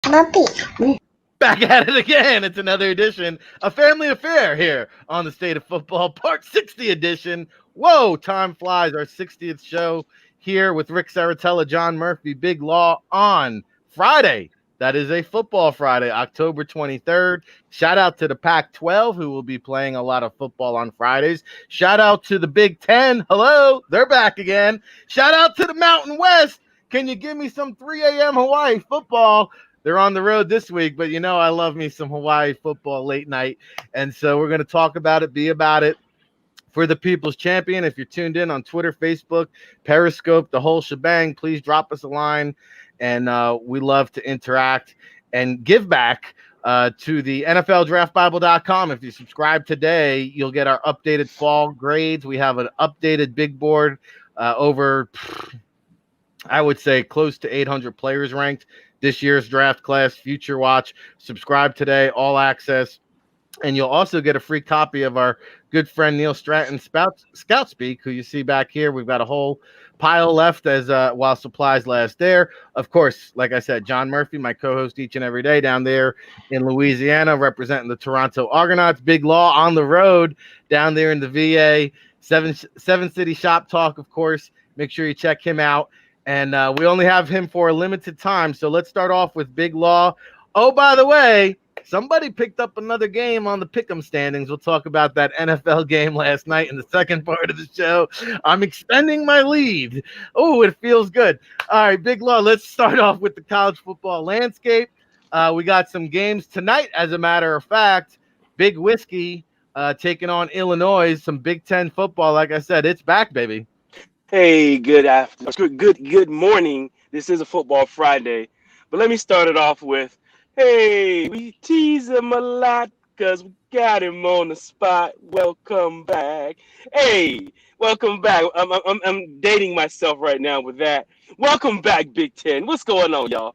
Muppy. Back at it again. It's another edition, a family affair here on the State of Football, Part 60 edition. Whoa, time flies. Our 60th show here with Rick Saratella, John Murphy, Big Law on Friday. That is a football Friday, October 23rd. Shout out to the Pac 12, who will be playing a lot of football on Fridays. Shout out to the Big Ten. Hello, they're back again. Shout out to the Mountain West. Can you give me some 3 a.m. Hawaii football? They're on the road this week, but you know I love me some Hawaii football late night. And so we're going to talk about it, be about it for the People's Champion. If you're tuned in on Twitter, Facebook, Periscope, the whole shebang, please drop us a line. And we love to interact and give back to the NFLDraftBible.com. If you subscribe today, you'll get our updated fall grades. We have an updated big board over, I would say, close to 800 players ranked. This year's draft class, Future Watch. Subscribe today, all access. And you'll also get a free copy of our good friend Neil Stratton Scout Speak, who you see back here. We've got a whole pile left as while supplies last there. Of course, like I said, John Murphy, my co-host each and every day down there in Louisiana, representing the Toronto Argonauts. Big Law on the road down there in the VA. Seven City Shop Talk, of course. Make sure you check him out. And we only have him for a limited time. So let's start off with Big Law. Oh, by the way, somebody picked up another game on the Pick'em standings. We'll talk about that NFL game last night in the second part of the show. I'm extending my lead. Oh, it feels good. All right, Big Law, let's start off with the college football landscape. We got some games tonight, as a matter of fact. Big Whiskey taking on Illinois. Some Big Ten football. Like I said, it's back, baby. Hey, good morning. This is a football Friday, but let me start it off with, hey, we tease him a lot because we got him on the spot. Welcome back. Hey, welcome back. I'm dating myself right now with that. Welcome back, Big Ten. What's going on, y'all?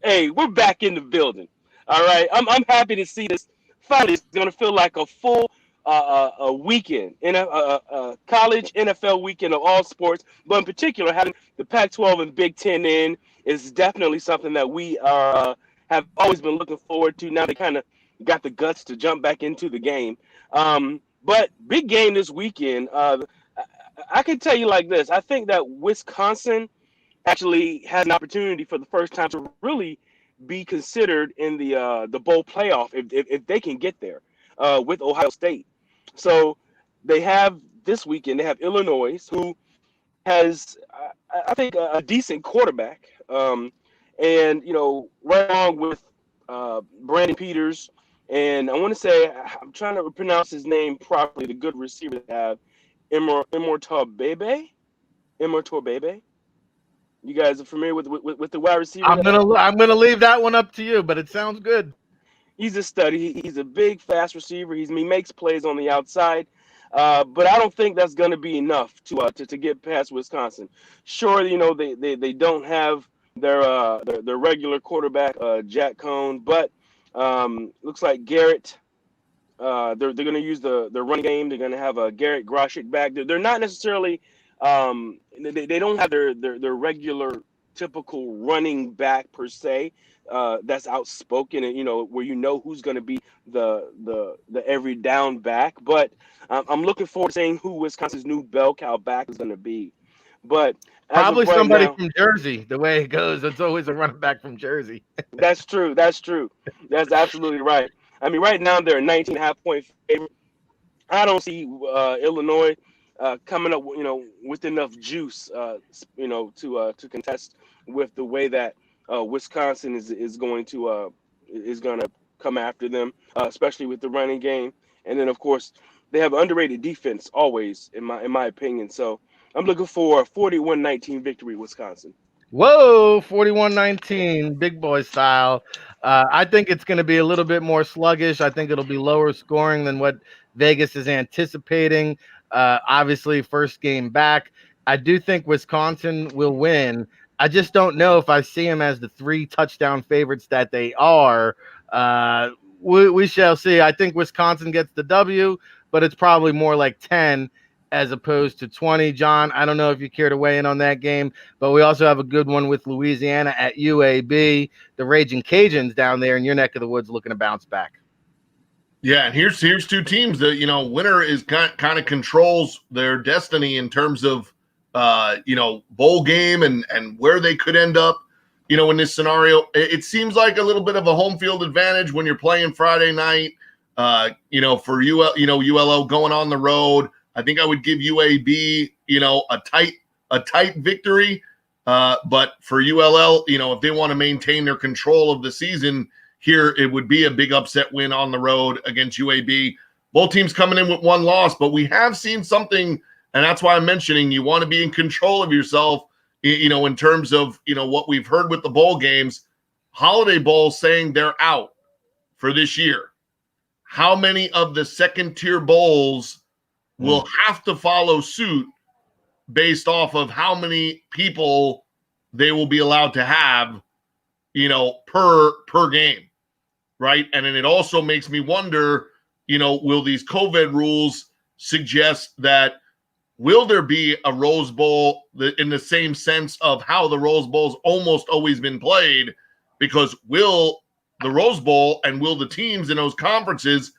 Hey, we're back in the building. All right, I'm happy to see this. Finally, it's gonna feel like a full a weekend in a college NFL weekend of all sports, but in particular having the Pac-12 and Big Ten in is definitely something that we are have always been looking forward to. Now they kind of got the guts to jump back into the game, but big game this weekend. I can tell you like this: I think that Wisconsin actually has an opportunity for the first time to really be considered in the bowl playoff if they can get there with Ohio State. So they have this weekend, they have Illinois, who has, I think, a decent quarterback. And, you know, right along with Brandon Peters. And I want to say, I'm trying to pronounce his name properly, the good receiver they have, Immortal Bebe. You guys are familiar with the wide receiver? I'm gonna leave that one up to you, but it sounds good. He's a stud. He's a big, fast receiver. He makes plays on the outside, but I don't think that's going to be enough to get past Wisconsin. Sure, you know they don't have their regular quarterback Jack Cohn, but looks like Garrett. They're going to use the running game. They're going to have a Garrett Groshek back. They're not necessarily they don't have their regular typical running back per se. That's outspoken and where who's going to be the every down back. But I'm looking forward to seeing who Wisconsin's new bell cow back is going to be. But probably right somebody now, from Jersey. The way it goes, it's always a running back from Jersey. That's true. That's absolutely right. I mean, right now they're a 19.5-point favorite. I don't see Illinois coming up, with enough juice, to contest with the way that Wisconsin is going to come after them, especially with the running game. And then, of course, they have underrated defense always, in my opinion. So I'm looking for a 41-19 victory, Wisconsin. Whoa, 41-19, big boy style. I think it's going to be a little bit more sluggish. I think it'll be lower scoring than what Vegas is anticipating. Obviously, first game back. I do think Wisconsin will win. I just don't know if I see them as the 3 touchdown favorites that they are. We shall see. I think Wisconsin gets the W, but it's probably more like 10. as opposed to 20. John, I don't know if you care to weigh in on that game, but we also have a good one with Louisiana at UAB. The Raging Cajuns down there in your neck of the woods looking to bounce back. Yeah, and here's two teams that, winner is kind of controls their destiny in terms of bowl game and where they could end up, in this scenario. It seems like a little bit of a home field advantage when you're playing Friday night. For ULO going on the road. I think I would give UAB, a tight victory. But for ULL, if they want to maintain their control of the season here, it would be a big upset win on the road against UAB. Both teams coming in with one loss, but we have seen something, and that's why I'm mentioning you want to be in control of yourself, in terms of, what we've heard with the bowl games. Holiday Bowl saying they're out for this year. How many of the second-tier bowls will have to follow suit based off of how many people they will be allowed to have, per game, right? And then it also makes me wonder, will these COVID rules suggest that will there be a Rose Bowl in the same sense of how the Rose Bowl's almost always been played? Because will the Rose Bowl and will the teams in those conferences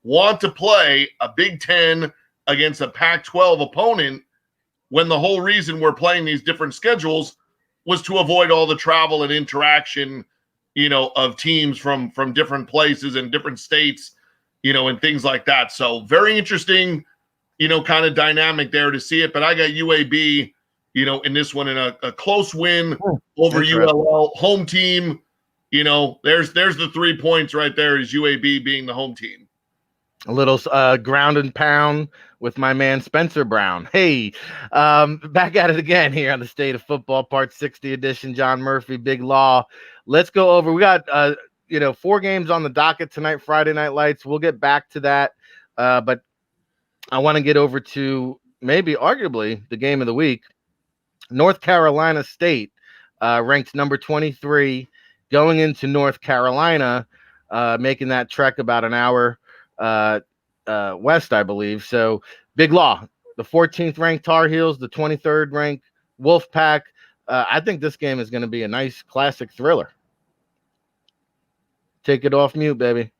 want to play a Big Ten against a Pac-12 opponent when the whole reason we're playing these different schedules was to avoid all the travel and interaction, of teams from different places and different states, and things like that. So very interesting, kind of dynamic there to see it. But I got UAB, in this one in a close win over ULL, home team. There's the 3 points right there is UAB being the home team. A little ground and pound with my man Spencer Brown. Hey, back at it again here on the State of Football, Part 60 edition. John Murphy, Big Law. Let's go over. We got 4 games on the docket tonight, Friday Night Lights. We'll get back to that, but I want to get over to maybe arguably the game of the week. North Carolina State, ranked number 23, going into North Carolina, making that trek about an hour west, I believe. So Big Law, the 14th ranked Tar Heels, the 23rd ranked Wolfpack. I think this game is going to be a nice classic thriller. Take it off mute, baby.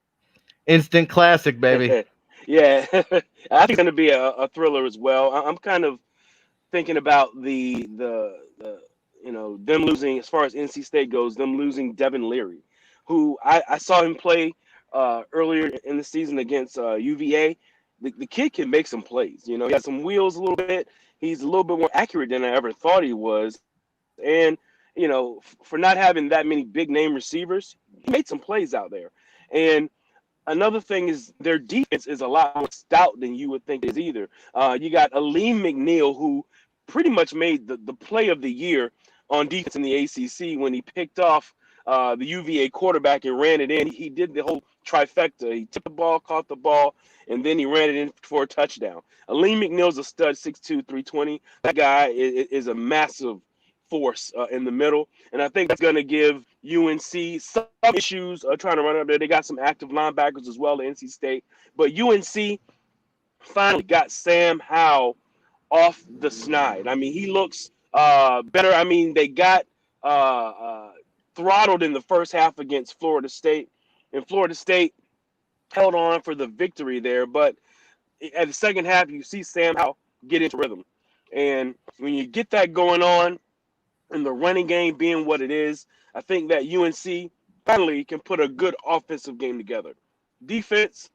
Instant classic, baby. Yeah, I think it's going to be a thriller as well. I'm kind of thinking about the them losing, as far as NC State goes, them losing Devin Leary, who I saw him play earlier in the season against UVA. The kid can make some plays. He has some wheels a little bit. He's a little bit more accurate than I ever thought he was. And, for not having that many big name receivers, he made some plays out there. And another thing is their defense is a lot more stout than you would think it is either. You got Aleem McNeil, who pretty much made the play of the year on defense in the ACC when he picked off the UVA quarterback and ran it in. He did the whole trifecta. He tipped the ball, caught the ball, and then he ran it in for a touchdown. Aleem McNeil's a stud, 6'2", 320. That guy is a massive force in the middle, and I think that's going to give UNC some issues trying to run up there. They got some active linebackers as well at NC State, but UNC finally got Sam Howell off the snide. I mean, he looks better. I mean, they got throttled in the first half against Florida State, and Florida State held on for the victory there. But at the second half, you see Sam Howell get into rhythm. And when you get that going on, and the running game being what it is, I think that UNC finally can put a good offensive game together. Defense,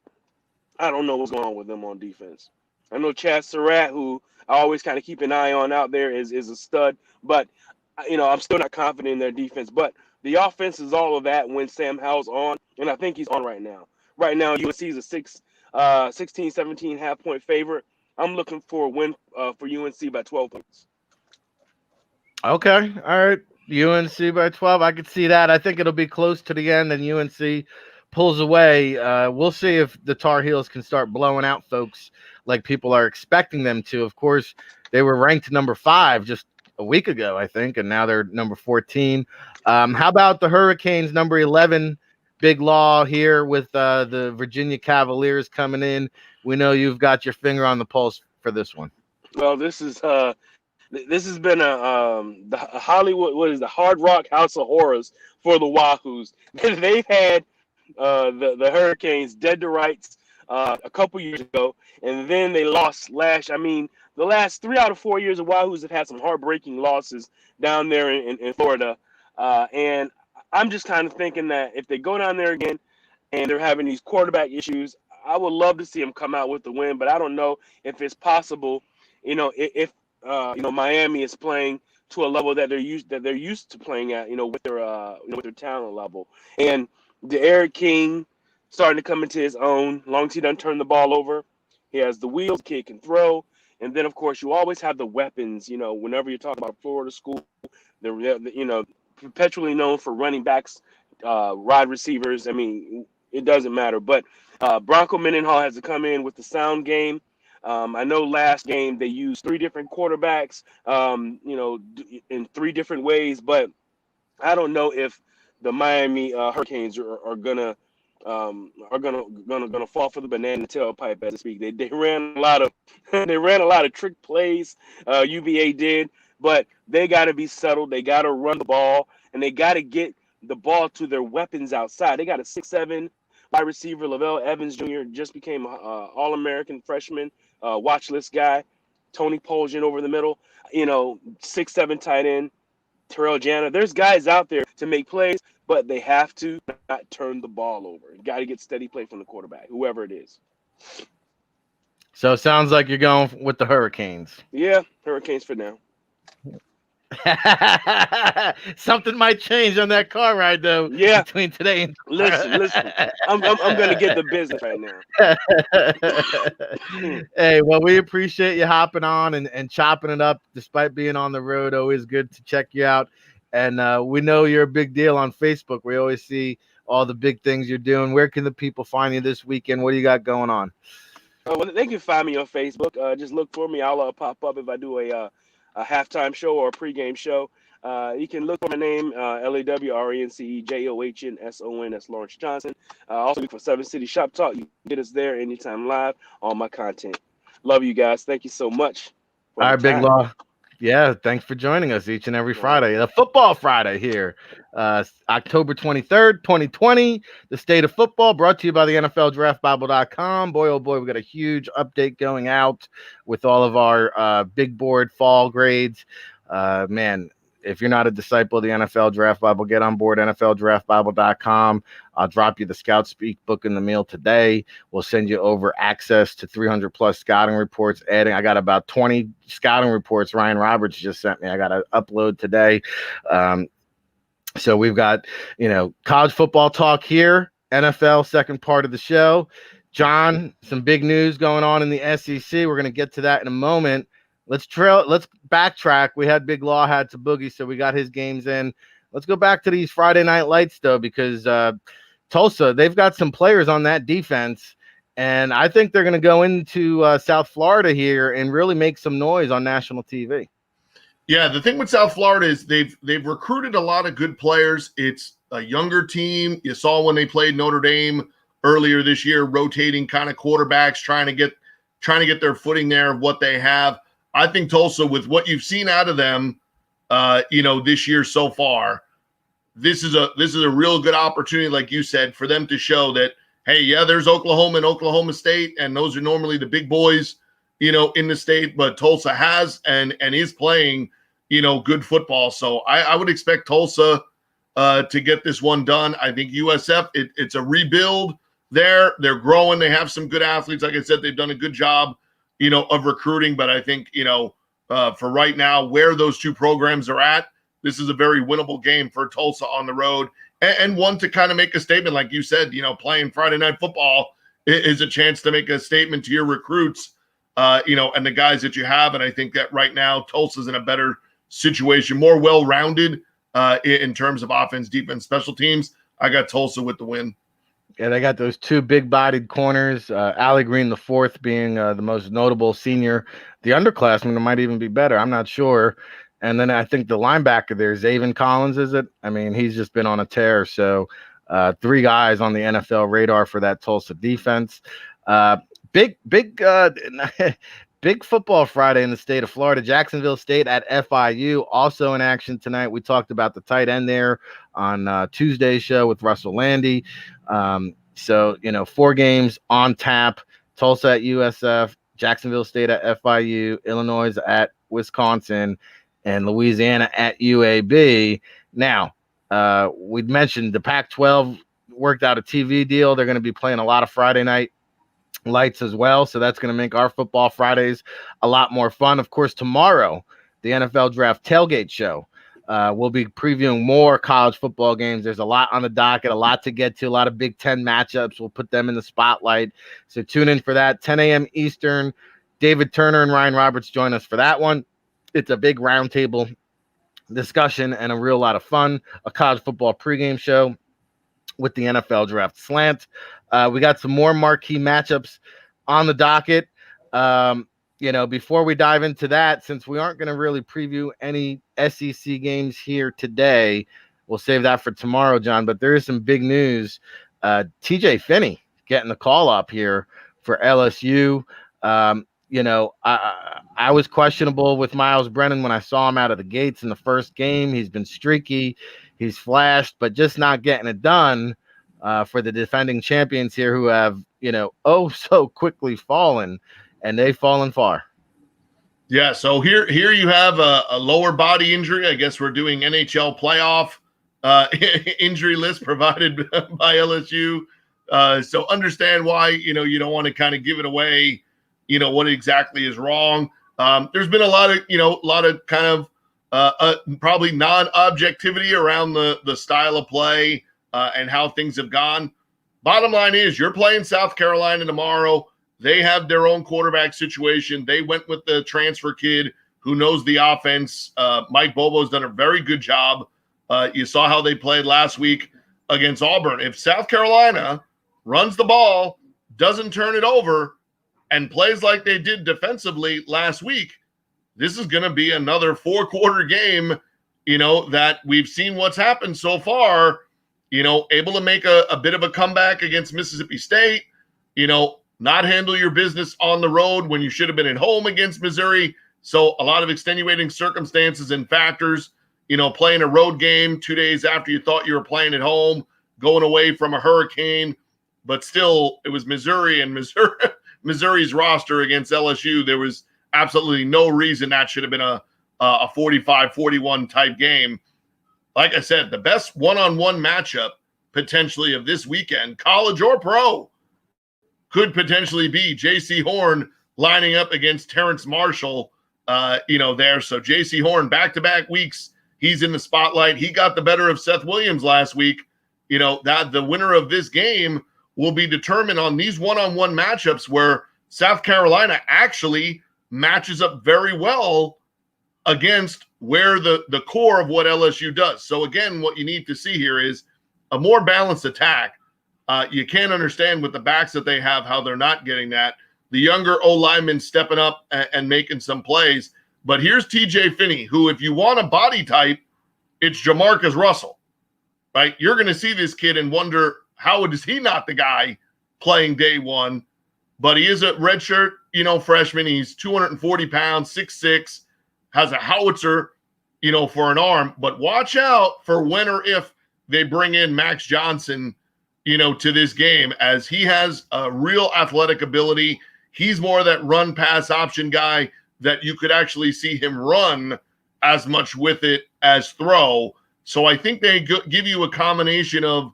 I don't know what's going on with them on defense. I know Chad Surratt, who I always kind of keep an eye on out there, is a stud. But, I'm still not confident in their defense. But the offense is all of that when Sam Howell's on, and I think he's on right now. Right now, UNC is a 16, 17 half-point favorite. I'm looking for a win for UNC by 12 points. Okay. All right. UNC by 12. I could see that. I think it'll be close to the end and UNC pulls away. We'll see if the Tar Heels can start blowing out folks like people are expecting them to. Of course, they were ranked number 5 just a week ago, I think, and now they're number 14. How about the Hurricanes, number 11? Big Law here with the Virginia Cavaliers coming in. We know you've got your finger on the pulse for this one. Well, this has been a Hollywood, what is the Hard Rock House of Horrors for the Wahoos. They've had the Hurricanes dead to rights a couple years ago, and then they lost I mean, the last 3 out of 4 years, the Wahoos have had some heartbreaking losses down there in Florida. And I'm just kind of thinking that if they go down there again and they're having these quarterback issues, I would love to see them come out with the win, but I don't know if it's possible. If Miami is playing to a level that they're used to playing at, with their talent level, and the Eric King starting to come into his own. Long as he doesn't turn the ball over, he has the wheels. The kid can throw, and then of course you always have the weapons. Whenever you're talking about Florida school, they're perpetually known for running backs, wide receivers. I mean, it doesn't matter. But Bronco Mendenhall has to come in with the sound game. I know last game they used 3 different quarterbacks, in 3 different ways. But I don't know if the Miami Hurricanes are gonna fall for the banana tailpipe, as to speak. They ran a lot of trick plays. UVA did, but they got to be settled. They got to run the ball, and they got to get the ball to their weapons outside. They got a 6'7" wide receiver. Lavelle Evans Jr. just became an All-American freshman watch list guy. Tony Poljan over the middle. 6'7" tight end. Terrell Jana. There's guys out there to make plays, but they have to not turn the ball over. You got to get steady play from the quarterback, whoever it is. So it sounds like you're going with the Hurricanes. Yeah, Hurricanes for now. Something might change on that car ride, though. Yeah. Between today and listen. I'm gonna get the business right now. Hey, well, we appreciate you hopping on and chopping it up, despite being on the road. Always good to check you out, and we know you're a big deal on Facebook. We always see all the big things you're doing. Where can the people find you this weekend? What do you got going on? Well, they can find me on Facebook. Just look for me. I'll pop up if I do a halftime show or a pregame show. You can look for my name, LAWRENCEJOHNSON. That's Lawrence Johnson. Also look for 7 City Shop Talk. You can get us there anytime live on my content. Love you guys. Thank you so much. All right, Big Law. Yeah, thanks for joining us each and every Friday. The Football Friday here, October 23rd, 2020. The State of Football brought to you by the NFLDraftBible.com. Boy, oh boy, we got a huge update going out with all of our big board fall grades. Man, if you're not a disciple of the NFL Draft Bible, get on board, NFLDraftBible.com. I'll drop you the Scout Speak book in the mail today. We'll send you over access to 300+ scouting reports. I got about 20 scouting reports Ryan Roberts just sent me. I got to upload today. So we've got, college football talk here, NFL second part of the show. John, some big news going on in the SEC. We're going to get to that in a moment. Let's backtrack. We had Big Law had to boogie, so we got his games in. Let's go back to these Friday night lights, though, because Tulsa, they've got some players on that defense, and I think they're going to go into South Florida here and really make some noise on national TV. Yeah, the thing with South Florida is they've recruited a lot of good players. It's a younger team. You saw when they played Notre Dame earlier this year, rotating kind of quarterbacks, trying to get their footing there of what they have. I think Tulsa, with what you've seen out of them, this year so far, this is a real good opportunity, like you said, for them to show that, hey, yeah, there's Oklahoma and Oklahoma State, and those are normally the big boys, in the state, but Tulsa has and is playing, good football. So I would expect Tulsa to get this one done. I think USF, it's a rebuild there. They're growing. They have some good athletes. Like I said, they've done a good job of recruiting, but I think, for right now, where those two programs are at, this is a very winnable game for Tulsa on the road, and one to kind of make a statement, like you said, playing Friday Night Football is a chance to make a statement to your recruits, and the guys that you have. And I think that right now Tulsa's in a better situation, more well-rounded in terms of offense, defense, special teams. I got Tulsa with the win. Yeah, they got those two big-bodied corners, Allie Green the fourth being the most notable senior. The underclassmen might even be better. I'm not sure. And then I think the linebacker there, Zaven Collins, is it? I mean, he's just been on a tear. So 3 guys on the NFL radar for that Tulsa defense. Big big football Friday in the state of Florida. Jacksonville State at FIU, also in action tonight. We talked about the tight end there on Tuesday's show with Russell Landy. So, 4 games on tap. Tulsa at USF, Jacksonville State at FIU, Illinois at Wisconsin, and Louisiana at UAB. Now, we'd mentioned the Pac-12 worked out a TV deal. They're going to be playing a lot of Friday night lights as well, so that's going to make our football Fridays a lot more fun. Of course, tomorrow, the NFL Draft Tailgate Show. We'll be previewing more college football games. There's a lot on the docket, a lot to get to, a lot of Big Ten matchups. We'll put them in the spotlight. So tune in for that, 10 a.m. Eastern. David Turner and Ryan Roberts join us for that one. It's a big roundtable discussion and a real lot of fun. A college football pregame show with the NFL Draft Slant. We got some more marquee matchups on the docket. Before we dive into that, since we aren't going to really preview any SEC games here today, we'll save that for tomorrow, John. But there is some big news. TJ Finney getting the call up here for LSU. I was questionable with Miles Brennan when I saw him out of the gates in the first game. He's been streaky. He's flashed, but just not getting it done for the defending champions here who have, so quickly fallen. And they've fallen far. Yeah, so here you have a lower body injury. I guess we're doing NHL playoff injury list provided by LSU. So understand why, you don't want to kind of give it away, what exactly is wrong. There's been a lot of kind of probably non-objectivity around the style of play and how things have gone. Bottom line is you're playing South Carolina tomorrow. They have their own quarterback situation. They went with the transfer kid who knows the offense. Mike Bobo's done a very good job. You saw how they played last week against Auburn. If South Carolina runs the ball, doesn't turn it over, and plays like they did defensively last week, this is going to be another 4-quarter game, that we've seen what's happened so far, able to make a bit of a comeback against Mississippi State, not handle your business on the road when you should have been at home against Missouri. So a lot of extenuating circumstances and factors, playing a road game 2 days after you thought you were playing at home, going away from a hurricane, but still it was Missouri and Missouri's roster against LSU. There was absolutely no reason that should have been a 45-41 type game. Like I said, the best one-on-one matchup potentially of this weekend, college or pro, could potentially be J.C. Horn lining up against Terrence Marshall, there. So J.C. Horn, back-to-back weeks, he's in the spotlight. He got the better of Seth Williams last week. That the winner of this game will be determined on these one-on-one matchups where South Carolina actually matches up very well against where the core of what LSU does. So, again, what you need to see here is a more balanced attack. You can't understand with the backs that they have how they're not getting that. The younger O-linemen stepping up and making some plays. But here's TJ Finney, who, if you want a body type, it's Jamarcus Russell, right? You're going to see this kid and wonder, how is he not the guy playing day one? But he is a redshirt, freshman. He's 240 pounds, 6'6", has a howitzer, for an arm. But watch out for when or if they bring in Max Johnson, to this game, as he has a real athletic ability. He's more of that run pass option guy that you could actually see him run as much with it as throw. So I think they give you a combination of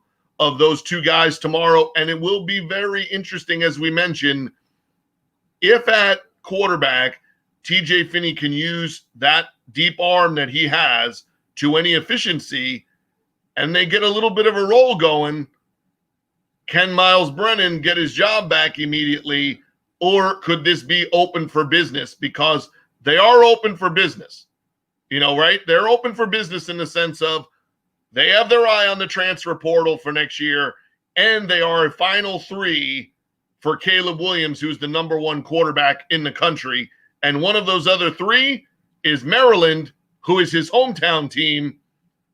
those two guys tomorrow, and it will be very interesting, as we mentioned, if at quarterback TJ Finney can use that deep arm that he has to any efficiency and they get a little bit of a roll going. Can Miles Brennan get his job back immediately, or could this be open for business? Because they are open for business, right? They're open for business in the sense of they have their eye on the transfer portal for next year, and they are a final 3 for Caleb Williams, who's the number 1 quarterback in the country. And one of those other 3 is Maryland, who is his hometown team.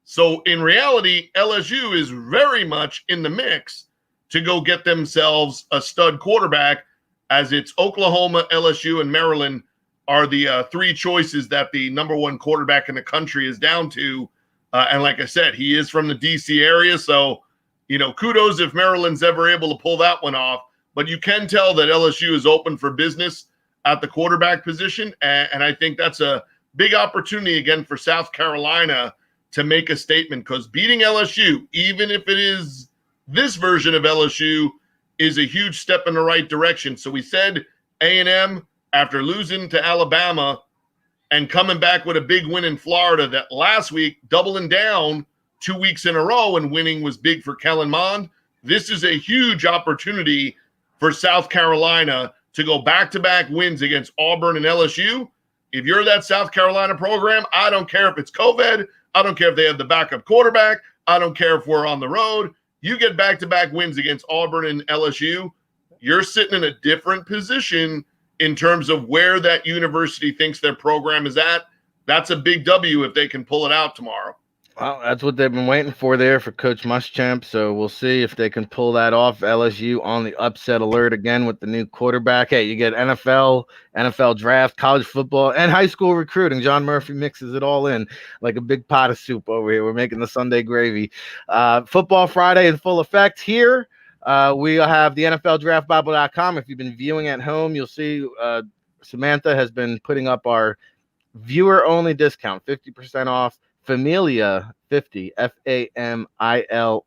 So in reality, LSU is very much in the mix to go get themselves a stud quarterback, as it's Oklahoma, LSU, and Maryland are the three choices that the number one quarterback in the country is down to. And like I said, he is from the D.C. area, so, kudos if Maryland's ever able to pull that one off. But you can tell that LSU is open for business at the quarterback position, and I think that's a big opportunity again for South Carolina to make a statement, because beating LSU, even if it is this version of LSU, is a huge step in the right direction. So we said A&M, after losing to Alabama and coming back with a big win in Florida, that last week, doubling down 2 weeks in a row and winning was big for Kellen Mond. This is a huge opportunity for South Carolina to go back-to-back wins against Auburn and LSU. If you're that South Carolina program, I don't care if it's COVID. I don't care if they have the backup quarterback. I don't care if we're on the road. You get back-to-back wins against Auburn and LSU, you're sitting in a different position in terms of where that university thinks their program is at. That's a big W if they can pull it out tomorrow. Well, that's what they've been waiting for there for Coach Muschamp. So we'll see if they can pull that off. LSU on the upset alert again with the new quarterback. Hey, you get NFL draft, college football, and high school recruiting. John Murphy mixes it all in like a big pot of soup over here. We're making the Sunday gravy. Football Friday in full effect here. We have the NFLDraftBible.com. If you've been viewing at home, you'll see Samantha has been putting up our viewer-only discount, 50% off. Familia 50, FAMILIA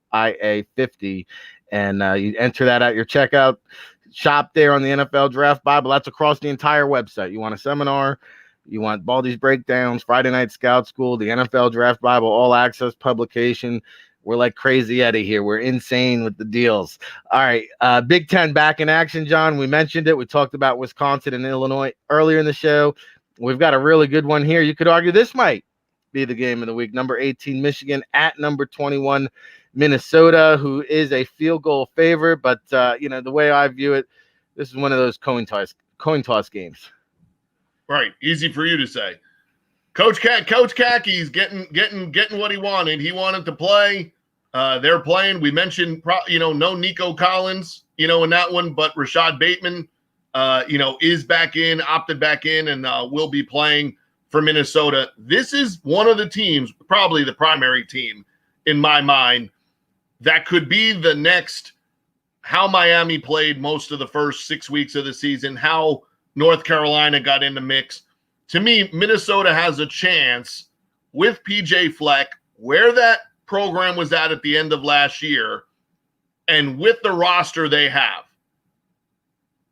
50, and you enter that at your checkout. Shop there on the NFL Draft Bible. That's across the entire website. You want a seminar, you want Baldy's breakdowns, Friday Night Scout School, the NFL Draft Bible, all access publication. We're like Crazy Eddie here. We're insane with the deals. All right, Big Ten back in action, John. We mentioned it. We talked about Wisconsin and Illinois earlier in the show. We've got a really good one here. You could argue this might be the game of the week. Number 18 Michigan at number 21 Minnesota, who is a field goal favorite, but the way I view it, this is one of those coin toss games. Right, easy for you to say. Coach Kacky's getting what he wanted. He wanted to play. They're playing. We mentioned no Nico Collins, in that one, but Rashad Bateman is back in, opted back in, and will be playing for Minnesota. This is one of the teams, probably the primary team in my mind, that could be the next, how Miami played most of the first 6 weeks of the season, how North Carolina got in the mix. To me, Minnesota has a chance with PJ Fleck, where that program was at the end of last year, and with the roster they have,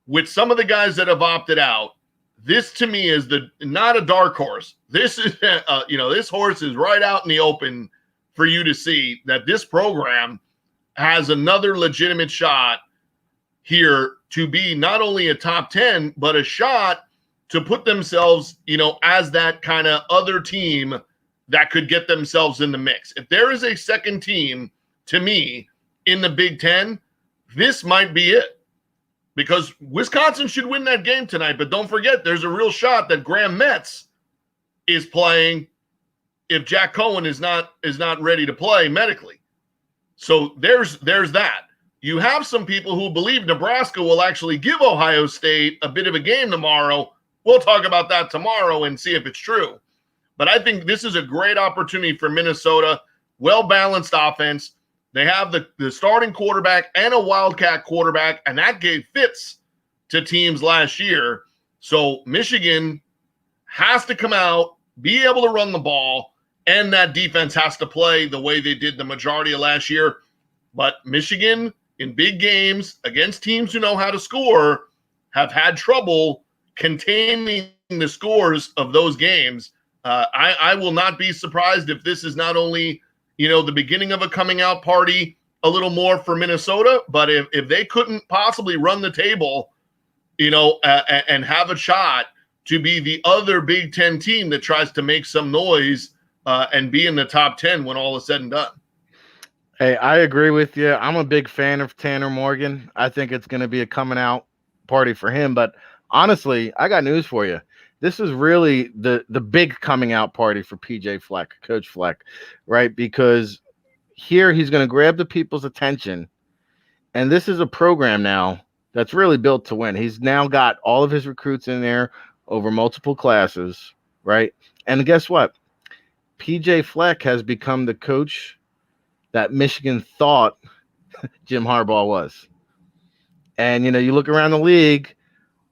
with some of the guys that have opted out. This to me is not a dark horse. This is, this horse is right out in the open for you to see that this program has another legitimate shot here to be not only a top 10, but a shot to put themselves, as that kind of other team that could get themselves in the mix. If there is a second team, to me, in the Big Ten, this might be it. Because Wisconsin should win that game tonight, but don't forget, there's a real shot that Graham Metz is playing if Jack Cohen is not ready to play medically. So there's that. You have some people who believe Nebraska will actually give Ohio State a bit of a game tomorrow. We'll talk about that tomorrow and see if it's true. But I think this is a great opportunity for Minnesota. Well-balanced offense. They have the starting quarterback and a Wildcat quarterback, and that gave fits to teams last year. So Michigan has to come out, be able to run the ball, and that defense has to play the way they did the majority of last year. But Michigan, in big games against teams who know how to score, have had trouble containing the scores of those games. I will not be surprised if this is not only the beginning of a coming out party a little more for Minnesota, but if they couldn't possibly run the table, and have a shot to be the other Big Ten team that tries to make some noise and be in the top 10 when all is said and done. Hey, I agree with you. I'm a big fan of Tanner Morgan. I think it's going to be a coming out party for him, but honestly, I got news for you. This is really the big coming out party for PJ Fleck, Coach Fleck, right? Because here he's going to grab the people's attention. And this is a program now that's really built to win. He's now got all of his recruits in there over multiple classes, right? And guess what? PJ Fleck has become the coach that Michigan thought Jim Harbaugh was. And, you look around the league,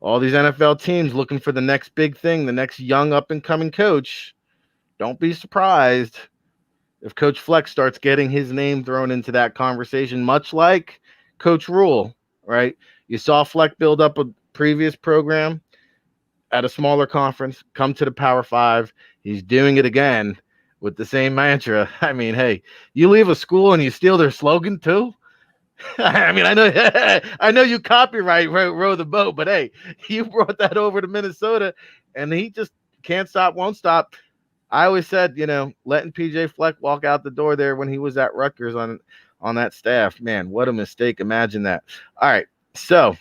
all these NFL teams looking for the next big thing, the next young up-and-coming coach. Don't be surprised if Coach Fleck starts getting his name thrown into that conversation, much like Coach Rule, right? You saw Fleck build up a previous program at a smaller conference, come to the Power 5. He's doing it again with the same mantra. I mean, hey, you leave a school and you steal their slogan too? I mean, I know you copyright row the boat, but hey, you brought that over to Minnesota, and he just can't stop, won't stop. I always said, letting PJ Fleck walk out the door there when he was at Rutgers on that staff, man, what a mistake. Imagine that. All right, so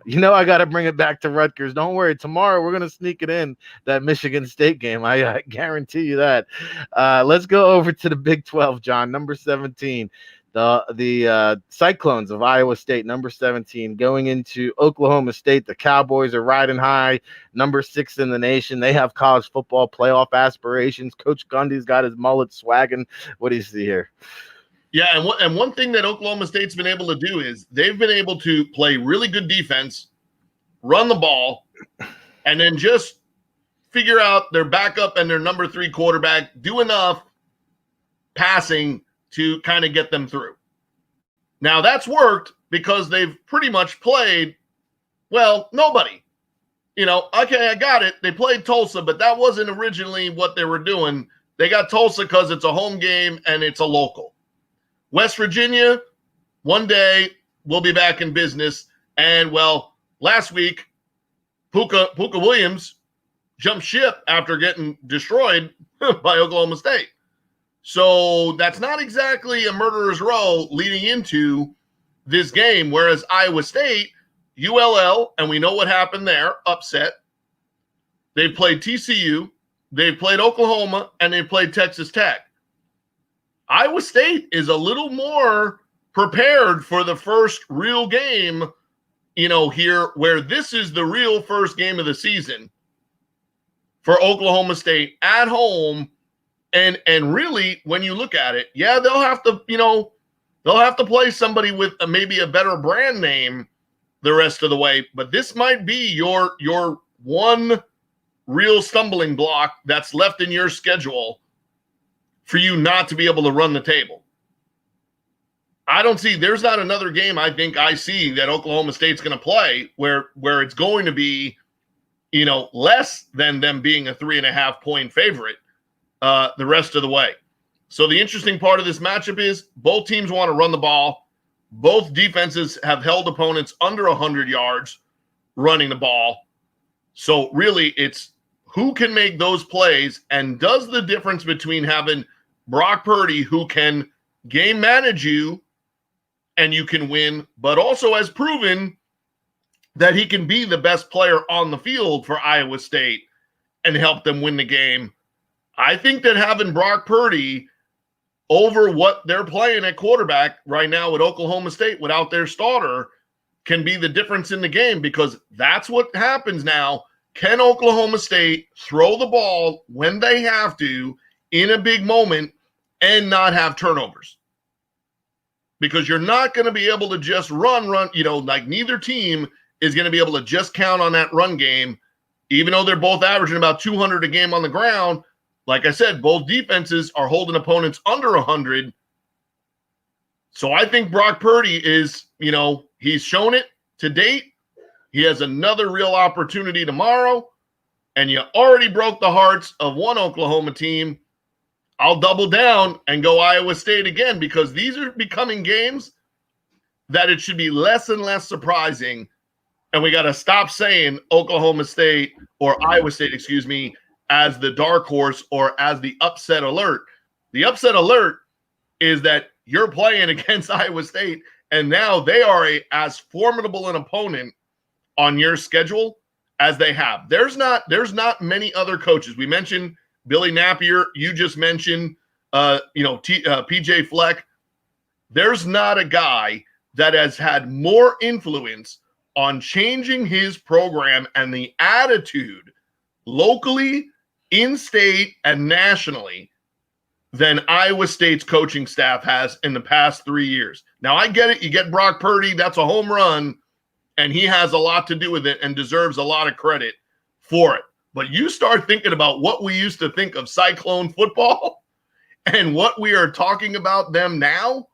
I got to bring it back to Rutgers. Don't worry, tomorrow we're going to sneak it in, that Michigan State game. I guarantee you that. Let's go over to the Big 12, John, number 17. The Cyclones of Iowa State, number 17, going into Oklahoma State. The Cowboys are riding high, number 6 in the nation. They have college football playoff aspirations. Coach Gundy's got his mullet swagging. What do you see here? Yeah, and one thing that Oklahoma State's been able to do is they've been able to play really good defense, run the ball, and then just figure out their backup and their number 3 quarterback, do enough passing to kind of get them through. Now, that's worked because they've pretty much played, well, nobody. Okay, I got it. They played Tulsa, but that wasn't originally what they were doing. They got Tulsa because it's a home game and it's a local. West Virginia, one day we'll be back in business. And, well, last week, Puka Williams jumped ship after getting destroyed by Oklahoma State. So that's not exactly a murderer's row leading into this game, whereas Iowa State, ULL, and we know what happened there, upset. They've played TCU, they've played Oklahoma, and they've played Texas Tech. Iowa State is a little more prepared for the first real game, here, where this is the real first game of the season for Oklahoma State at home. And really, when you look at it, yeah, they'll have to play somebody with maybe a better brand name the rest of the way. But this might be your one real stumbling block that's left in your schedule for you not to be able to run the table. There's not another game I think I see that Oklahoma State's going to play where it's going to be, less than them being a 3.5 point favorite. The rest of the way. So the interesting part of this matchup is both teams want to run the ball. Both defenses have held opponents under 100 yards running the ball. So really it's who can make those plays, and does the difference between having Brock Purdy, who can game manage you and you can win, but also has proven that he can be the best player on the field for Iowa State and help them win the game. I think that having Brock Purdy over what they're playing at quarterback right now at Oklahoma State without their starter can be the difference in the game, because that's what happens now. Can Oklahoma State throw the ball when they have to in a big moment and not have turnovers? Because you're not going to be able to just run, like neither team is going to be able to just count on that run game, even though they're both averaging about 200 a game on the ground. Like I said, both defenses are holding opponents under 100. So I think Brock Purdy is, he's shown it to date. He has another real opportunity tomorrow. And you already broke the hearts of one Oklahoma team. I'll double down and go Iowa State again, because these are becoming games that it should be less and less surprising. And we got to stop saying Oklahoma State or Iowa State, as the dark horse or as the upset alert. The upset alert is that you're playing against Iowa State, and now they are as formidable an opponent on your schedule as they have. There's not many other coaches. We mentioned Billy Napier. You just mentioned, PJ Fleck. There's not a guy that has had more influence on changing his program and the attitude locally, in-state, and nationally than Iowa State's coaching staff has in the past 3 years. Now, I get it. You get Brock Purdy. That's a home run, and he has a lot to do with it and deserves a lot of credit for it. But you start thinking about what we used to think of Cyclone football and what we are talking about them now.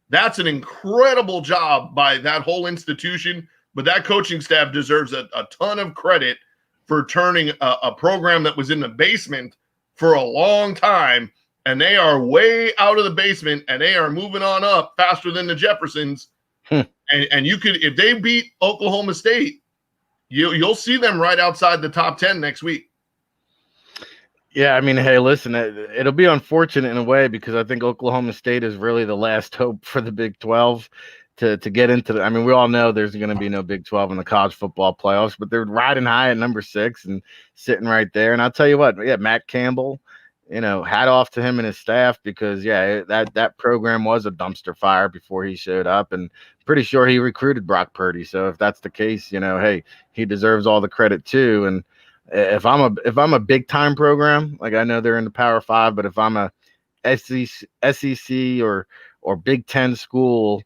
That's an incredible job by that whole institution. But that coaching staff deserves a ton of credit for turning a program that was in the basement for a long time. And they are way out of the basement, and they are moving on up faster than the Jeffersons. And you could, if they beat Oklahoma State, you'll see them right outside the top 10 next week. Yeah, I mean, hey, listen, it'll be unfortunate in a way because I think Oklahoma State is really the last hope for the Big 12 to get into I mean, we all know there's going to be no Big 12 in the college football playoffs, but they're riding high at number 6 and sitting right there. And I'll tell you what, yeah, Matt Campbell, hat off to him and his staff because, yeah, that program was a dumpster fire before he showed up, and pretty sure he recruited Brock Purdy. So if that's the case, hey, he deserves all the credit too. And if I'm a big time program, like I know they're in the Power 5, but if I'm a SEC or Big 10 school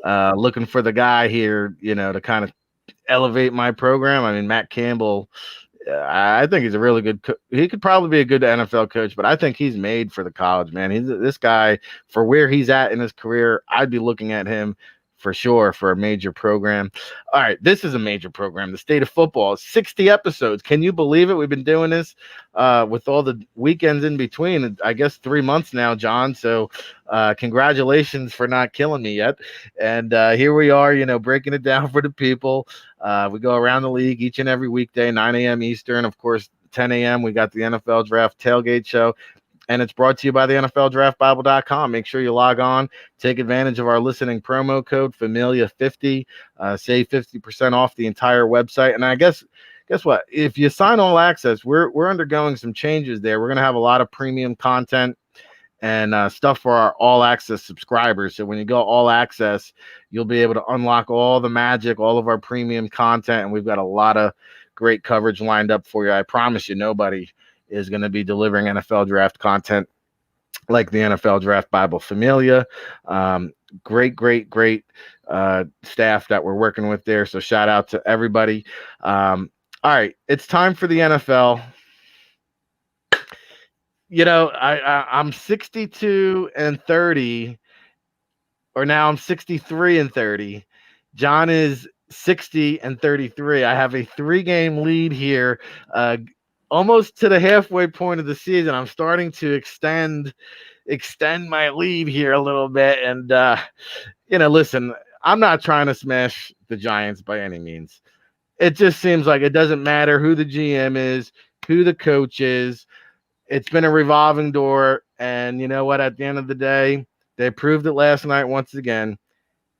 looking for the guy here, to kind of elevate my program, I mean, Matt Campbell, I think he's a really good he could probably be a good NFL coach, but I think he's made for the college, man. This guy, for where he's at in his career, I'd be looking at him for sure for a major program. All right, this is a major program. The State of Football, 60 episodes. Can you believe it? We've been doing this with all the weekends in between, I guess 3 months now, John. So congratulations for not killing me yet. And here we are, breaking it down for the people. We go around the league each and every weekday, 9 a.m. Eastern. Of course, 10 a.m. We got the NFL Draft Tailgate Show. And it's brought to you by the NFLDraftBible.com. Make sure you log on, take advantage of our listening promo code, Familia50, save 50% off the entire website. And I guess what? If you sign All Access, we're undergoing some changes there. We're going to have a lot of premium content and stuff for our All Access subscribers. So when you go All Access, you'll be able to unlock all the magic, all of our premium content, and we've got a lot of great coverage lined up for you. I promise you, nobody is going to be delivering NFL draft content like the NFL Draft Bible Familia. Great staff that we're working with there. So shout out to everybody. All right, it's time for the NFL. I'm 62-30, or now I'm 63-30. John is 60-33. I have a 3-game lead here. Almost to the halfway point of the season, I'm starting to extend my lead here a little bit. And, listen, I'm not trying to smash the Giants by any means. It just seems like it doesn't matter who the GM is, who the coach is. It's been a revolving door. And you know what? At the end of the day, they proved it last night once again.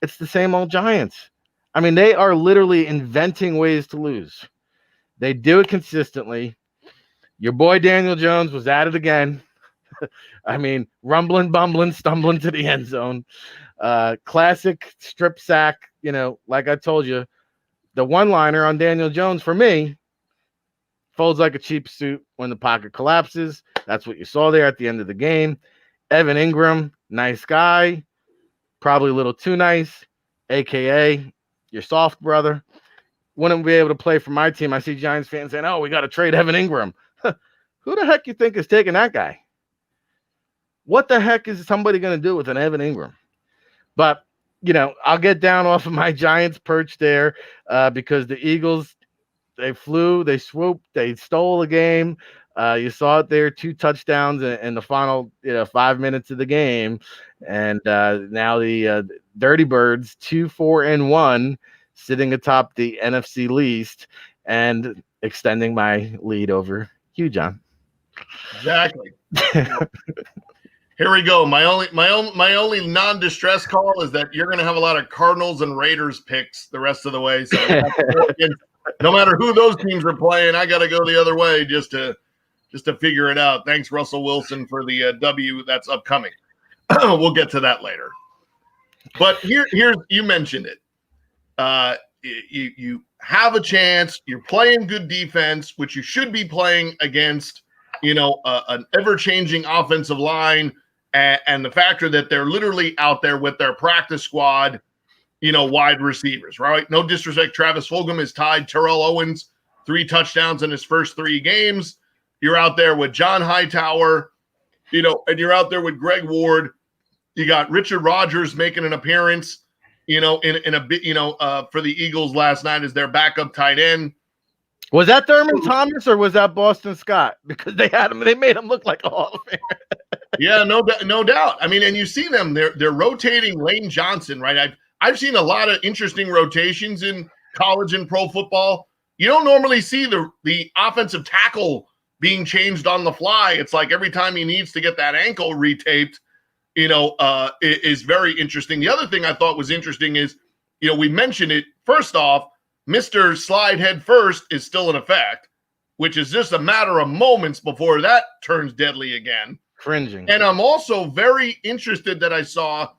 It's the same old Giants. I mean, they are literally inventing ways to lose. They do it consistently. Your boy Daniel Jones was at it again. I mean, rumbling, bumbling, stumbling to the end zone. Classic strip sack, like I told you. The one-liner on Daniel Jones, for me, folds like a cheap suit when the pocket collapses. That's what you saw there at the end of the game. Evan Ingram, nice guy. Probably a little too nice, a.k.a. your soft brother. Wouldn't be able to play for my team. I see Giants fans saying, oh, we got to trade Evan Ingram. Who the heck you think is taking that guy? What the heck is somebody going to do with an Evan Ingram? But, I'll get down off of my Giants perch there because the Eagles, they flew, they swooped, they stole the game. You saw it there, 2 touchdowns in the final 5 minutes of the game. And now the Dirty Birds, 2-4-1, sitting atop the NFC least and extending my lead over you, John. Exactly. Here we go. My only non-distress call is that you're going to have a lot of Cardinals and Raiders picks the rest of the way. So no matter who those teams are playing, I got to go the other way just to figure it out. Thanks, Russell Wilson, for the W that's upcoming. We'll get to that later. But here's you mentioned it. you have a chance. You're playing good defense, which you should be playing against, an ever-changing offensive line, and the factor that they're literally out there with their practice squad, wide receivers, right? No disrespect. Travis Fulgham is tied Terrell Owens 3 touchdowns in his first 3 games. You're out there with John Hightower, and you're out there with Greg Ward. You got Richard Rodgers making an appearance, in a bit, for the Eagles last night as their backup tight end. Was that Thurman Thomas or was that Boston Scott? Because they made him look like a Hall of Famer. Yeah, no doubt. I mean, and you see them, they're rotating Lane Johnson, right? I've seen a lot of interesting rotations in college and pro football. You don't normally see the offensive tackle being changed on the fly. It's like every time he needs to get that ankle retaped, is very interesting. The other thing I thought was interesting is, we mentioned it. First off, Mr. Slide Head First is still in effect, which is just a matter of moments before that turns deadly again. Cringing. And I'm also very interested that I saw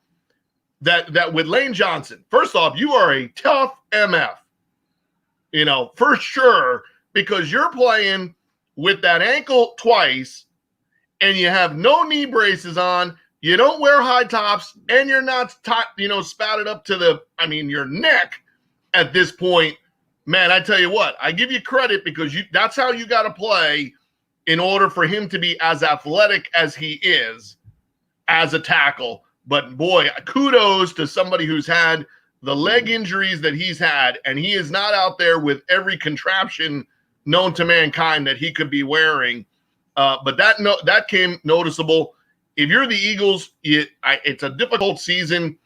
that with Lane Johnson. First off, you are a tough MF, for sure, because you're playing with that ankle twice and you have no knee braces on. You don't wear high tops, and you're not, spatted up to your neck at this point. Man, I tell you what, I give you credit because that's how you got to play in order for him to be as athletic as he is as a tackle. But boy, kudos to somebody who's had the leg injuries that he's had, and he is not out there with every contraption known to mankind that he could be wearing. But that came noticeable. If you're the Eagles, it's a difficult season.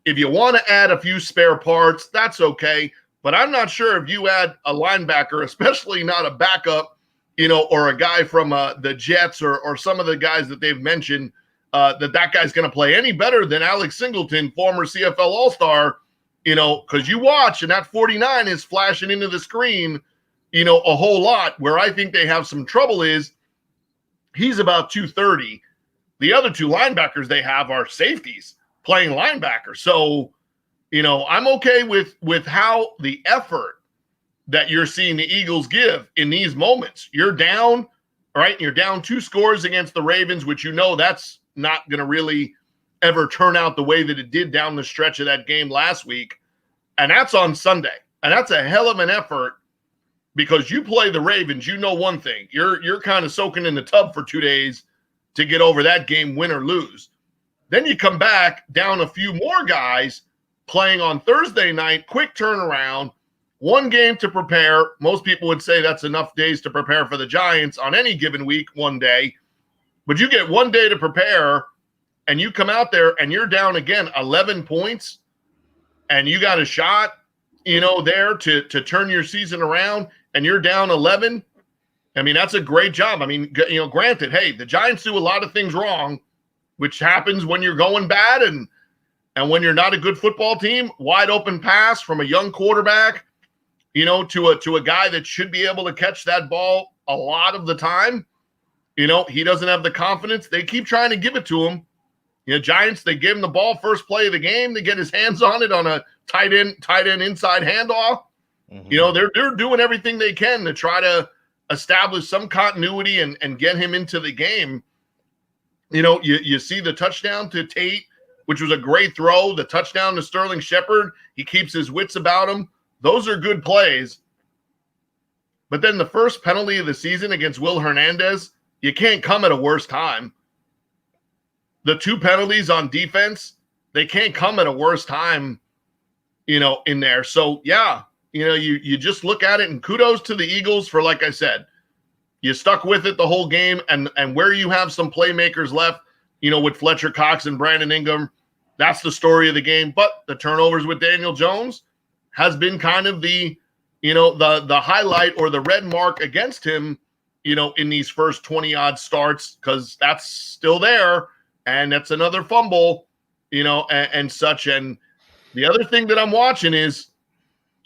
If you want to add a few spare parts, that's okay. But I'm not sure if you add a linebacker, especially not a backup, or a guy from the Jets or some of the guys that they've mentioned, that guy's going to play any better than Alex Singleton, former CFL All-Star, because you watch and that 49 is flashing into the screen, a whole lot. Where I think they have some trouble is he's about 230. The other 2 linebackers they have are safeties playing linebacker. So, I'm okay with how the effort that you're seeing the Eagles give in these moments. You're down, right? You're down 2 scores against the Ravens, which that's not going to really ever turn out the way that it did down the stretch of that game last week. And that's on Sunday. And that's a hell of an effort because you play the Ravens. One thing. You're kind of soaking in the tub for 2 days to get over that game, win or lose. Then you come back down a few more guys playing on Thursday night, quick turnaround, 1 game to prepare. Most people would say that's enough days to prepare for the Giants on any given week, 1 day. But you get 1 day to prepare, and you come out there and you're down again 11 points, and you got a shot, there to turn your season around, and you're down 11. I mean, that's a great job. I mean, granted, hey, the Giants do a lot of things wrong, which happens when you're going bad and when you're not a good football team. Wide open pass from a young quarterback, to a guy that should be able to catch that ball a lot of the time. He doesn't have the confidence. They keep trying to give it to him. Giants, they give him the ball first play of the game. They get his hands on it on a tight end inside handoff. Mm-hmm. They're doing everything they can to try to establish some continuity and get him into the game. You see the touchdown to Tate, which was a great throw. The touchdown to Sterling Shepard, he keeps his wits about him. Those are good plays. But then the first penalty of the season against Will Hernandez, you can't come at a worse time. The 2 penalties on defense, they can't come at a worse time, in there. So, yeah, you just look at it, and kudos to the Eagles for, like I said, you stuck with it the whole game, and where you have some playmakers left, with Fletcher Cox and Brandon Ingram, that's the story of the game. But the turnovers with Daniel Jones has been kind of the highlight or the red mark against him, in these first 20-odd starts, because that's still there, and that's another fumble, and such. And the other thing that I'm watching is,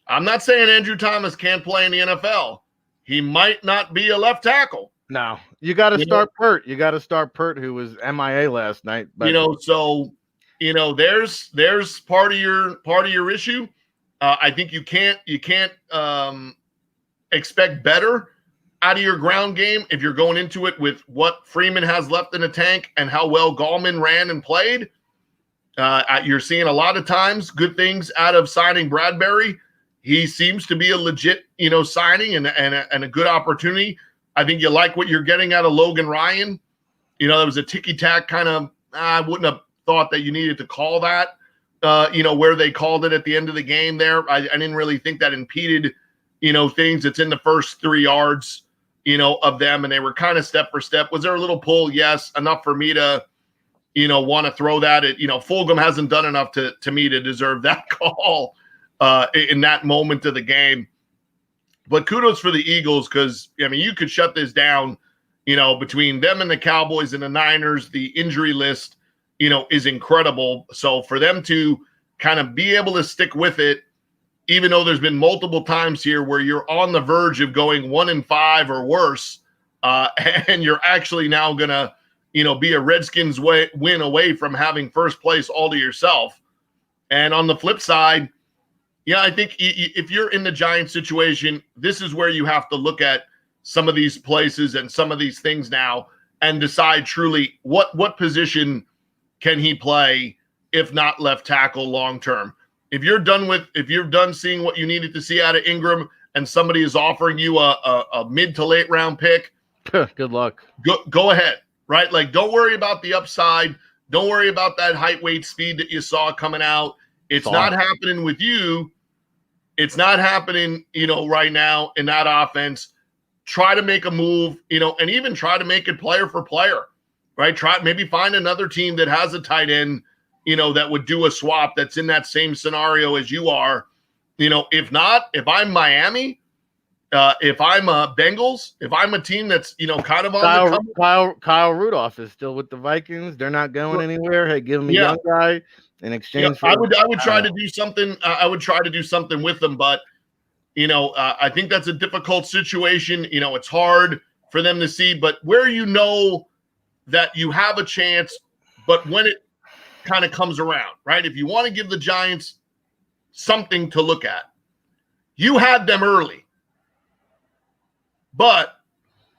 I'm not saying Andrew Thomas can't play in the NFL. He might not be a left tackle. No, you got to start Pert. You got to start Pert, who was MIA last night. But so there's part of your issue. I think you can't expect better out of your ground game if you're going into it with what Freeman has left in the tank and how well Gallman ran and played. You're seeing a lot of times good things out of signing Bradbury. He seems to be a legit, signing and a good opportunity. I think you like what you're getting out of Logan Ryan. There was a ticky-tack kind of, I wouldn't have thought that you needed to call that, where they called it at the end of the game there. I didn't really think that impeded, things. It's in the first 3 yards, of them, and they were kind of step for step. Was there a little pull? Yes, enough for me to, want to throw that at, Fulgham hasn't done enough to me to deserve that call in that moment of the game. But kudos for the Eagles because, you could shut this down, between them and the Cowboys and the Niners. The injury list, is incredible. So for them to kind of be able to stick with it, even though there's been multiple times here where you're on the verge of going 1-5 or worse, and you're actually now going to, be a Redskins win away from having first place all to yourself. And on the flip side, I think if you're in the Giants situation, this is where you have to look at some of these places and some of these things now and decide truly what position can he play, if not left tackle long term. If you're done seeing what you needed to see out of Ingram and somebody is offering you a mid to late round pick, good luck. Go ahead, right? Like, don't worry about the upside. Don't worry about that height, weight, speed that you saw coming out. It's not happening with you. It's not happening, right now in that offense. Try to make a move, and even try to make it player for player, right? Maybe find another team that has a tight end, that would do a swap that's in that same scenario as you are. If not, if I'm Miami, if I'm Bengals, if I'm a team that's, kind of on the come. Kyle Rudolph is still with the Vikings. They're not going anywhere. Hey, give him a young guy in exchange for. I would try to do something. I would try to do something with them, but I think that's a difficult situation. It's hard for them to see, but where that you have a chance, but when it kind of comes around, right? If you want to give the Giants something to look at, you had them early, but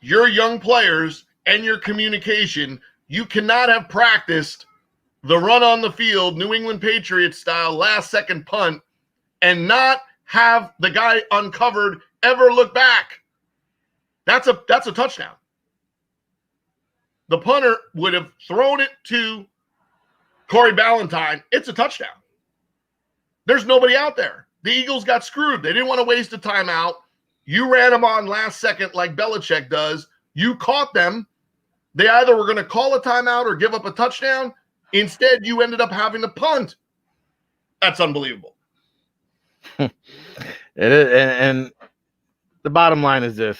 your young players and your communication, you cannot have practiced the run on the field, New England Patriots style, last second punt, and not have the guy uncovered ever look back. That's a touchdown. The punter would have thrown it to Corey Ballantyne. It's a touchdown. There's nobody out there. The Eagles got screwed. They didn't want to waste a timeout. You ran them on last second like Belichick does. You caught them. They either were going to call a timeout or give up a touchdown. Instead, you ended up having to punt. That's unbelievable. It is, and the bottom line is this: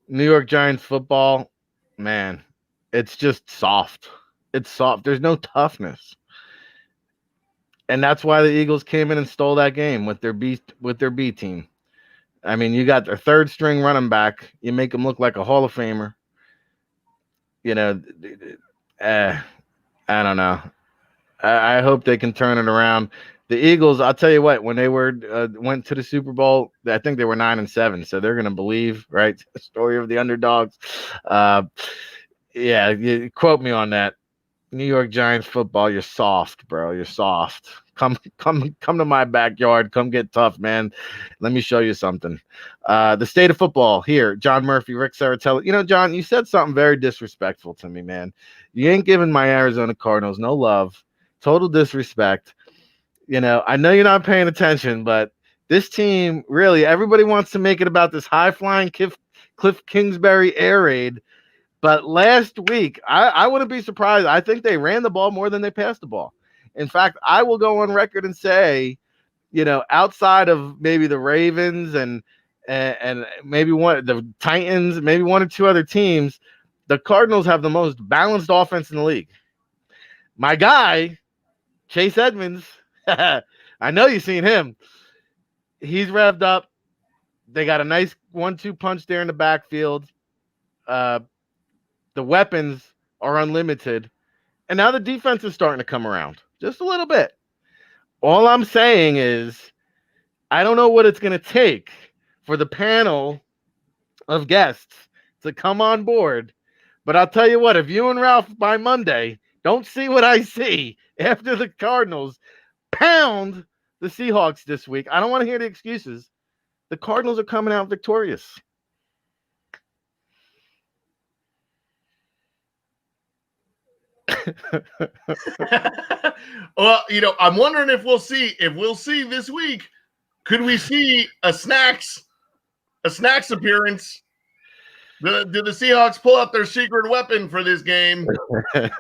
New York Giants football, man, it's just soft. It's soft. There's no toughness, and that's why the Eagles came in and stole that game with their B team. I mean, you got their third string running back. You make him look like a Hall of Famer. I don't know. I hope they can turn it around. The Eagles, I'll tell you what, when they went to the Super Bowl, I think they were 9-7, so they're going to believe, right? The story of the underdogs. You quote me on that. New York Giants football, you're soft, bro. You're soft. Come to my backyard. Come get tough, man. Let me show you something. The state of football here. John Murphy, Rick Saratella. John, you said something very disrespectful to me, man. You ain't giving my Arizona Cardinals no love. Total disrespect. I know you're not paying attention, but this team, really, everybody wants to make it about this high-flying Cliff Kingsbury air raid. But last week, I wouldn't be surprised. I think they ran the ball more than they passed the ball. In fact, I will go on record and say, outside of maybe the Ravens and maybe the Titans, maybe one or two other teams, the Cardinals have the most balanced offense in the league. My guy, Chase Edmonds, I know you've seen him. He's revved up. They got a nice 1-2 punch there in the backfield. The weapons are unlimited. And now the defense is starting to come around just a little bit. All I'm saying is I don't know what it's going to take for the panel of guests to come on board, but I'll tell you what, if you and Ralph by Monday don't see what I see after the Cardinals pound the Seahawks this week, I don't want to hear the excuses. The Cardinals are coming out victorious. Well, I'm wondering if we'll see this week. Could we see a snacks appearance? Do the Seahawks pull out their secret weapon for this game?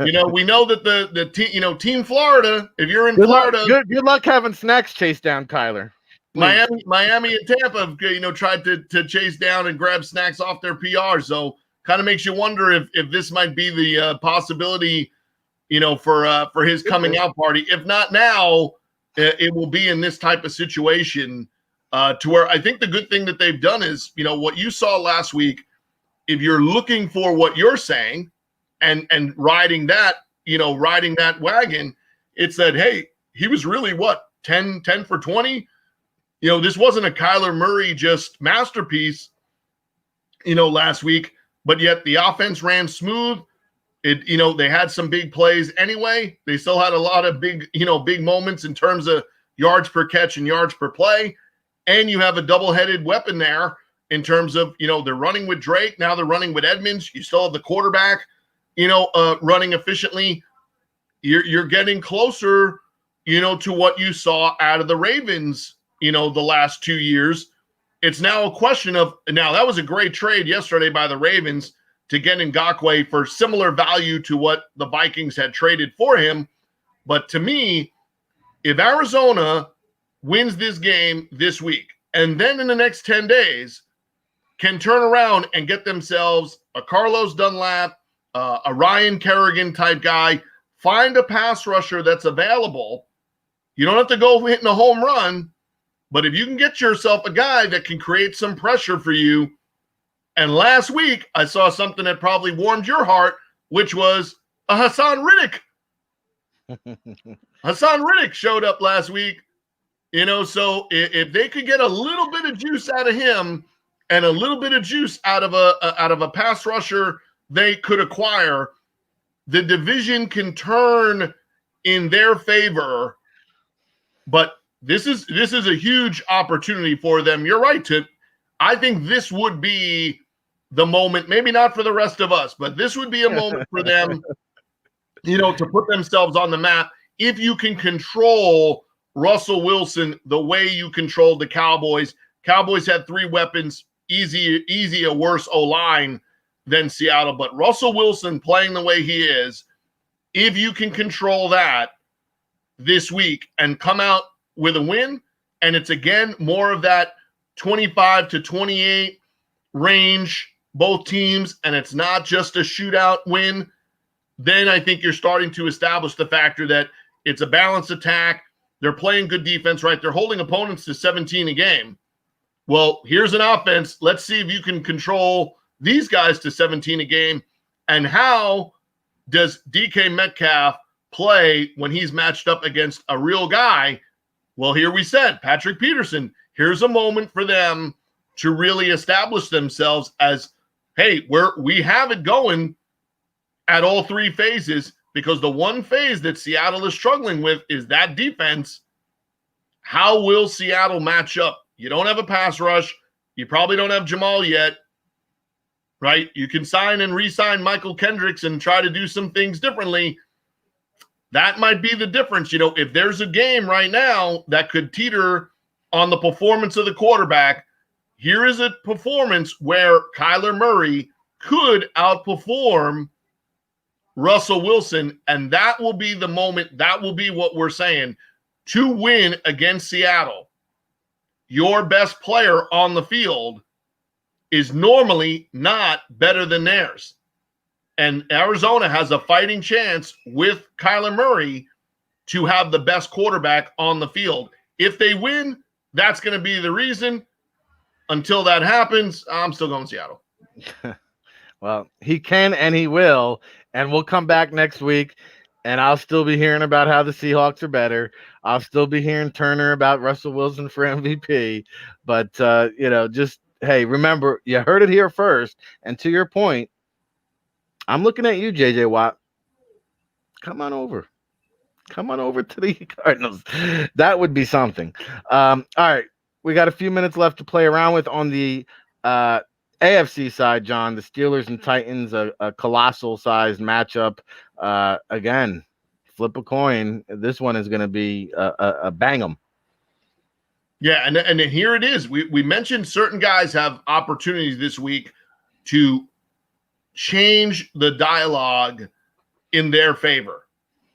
We know that the team, Team Florida. If you're in Florida, good luck having snacks chase down Kyler. Miami and Tampa, tried to chase down and grab snacks off their PR. So kind of makes you wonder if this might be the possibility, for his coming out party. If not now, it will be in this type of situation to where I think the good thing that they've done is, what you saw last week. If you're looking for what you're saying and riding that wagon, it's that, hey, he was really 10 for 20. This wasn't a Kyler Murray just masterpiece, last week, but yet the offense ran smooth. They had some big plays anyway. They still had a lot of big moments in terms of yards per catch and yards per play. And you have a double-headed weapon there in terms of, they're running with Drake. Now they're running with Edmonds. You still have the quarterback, running efficiently. You're getting closer, to what you saw out of the Ravens, the last 2 years. It's now a question of, now that was a great trade yesterday by the Ravens to get Ngakoue for similar value to what the Vikings had traded for him. But to me, if Arizona wins this game this week, and then in the next 10 days can turn around and get themselves a Carlos Dunlap, a Ryan Kerrigan type guy, find a pass rusher that's available. You don't have to go hitting a home run, but if you can get yourself a guy that can create some pressure for you. And last week, I saw something that probably warmed your heart, which was a Hassan Riddick. Hassan Riddick showed up last week, so if they could get a little bit of juice out of him and a little bit of juice out of a pass rusher they could acquire, the division can turn in their favor. But this is a huge opportunity for them. You're right, Tim. I think this would be the moment, maybe not for the rest of us, but this would be a moment for them, to put themselves on the map. If you can control Russell Wilson the way you controlled the Cowboys. Cowboys had 3 weapons, easy a worse O-line than Seattle. But Russell Wilson playing the way he is, if you can control that this week and come out with a win, and it's again more of that 25 to 28 range, both teams, and it's not just a shootout win, then I think you're starting to establish the factor that it's a balanced attack. They're playing good defense, right? They're holding opponents to 17 a game. Well, here's an offense. Let's see if you can control these guys to 17 a game. And how does DK Metcalf play when he's matched up against a real guy? Well, here we said, Patrick Peterson. Here's a moment for them to really establish themselves as, hey, we have it going at all 3 phases, because the one phase that Seattle is struggling with is that defense. How will Seattle match up? You don't have a pass rush. You probably don't have Jamal yet, right? You can sign and re-sign Michael Kendricks and try to do some things differently. That might be the difference. If there's a game right now that could teeter on the performance of the quarterback, here is a performance where Kyler Murray could outperform Russell Wilson, and that will be the moment. That will be what we're saying. To win against Seattle, your best player on the field is normally not better than theirs. And Arizona has a fighting chance with Kyler Murray to have the best quarterback on the field. If they win, that's going to be the reason. Until that happens, I'm still going Seattle. Well, he can and he will. And we'll come back next week, and I'll still be hearing about how the Seahawks are better. I'll still be hearing Turner about Russell Wilson for MVP. But, just, hey, remember, you heard it here first. And to your point, I'm looking at you, JJ Watt. Come on over. Come on over to the Cardinals. That would be something. All right. We got a few minutes left to play around with on the AFC side, John. The Steelers and Titans, a colossal sized matchup. Again, flip a coin. This one is going to be a bang 'em. Yeah, and here it is. We mentioned certain guys have opportunities this week to change the dialogue in their favor.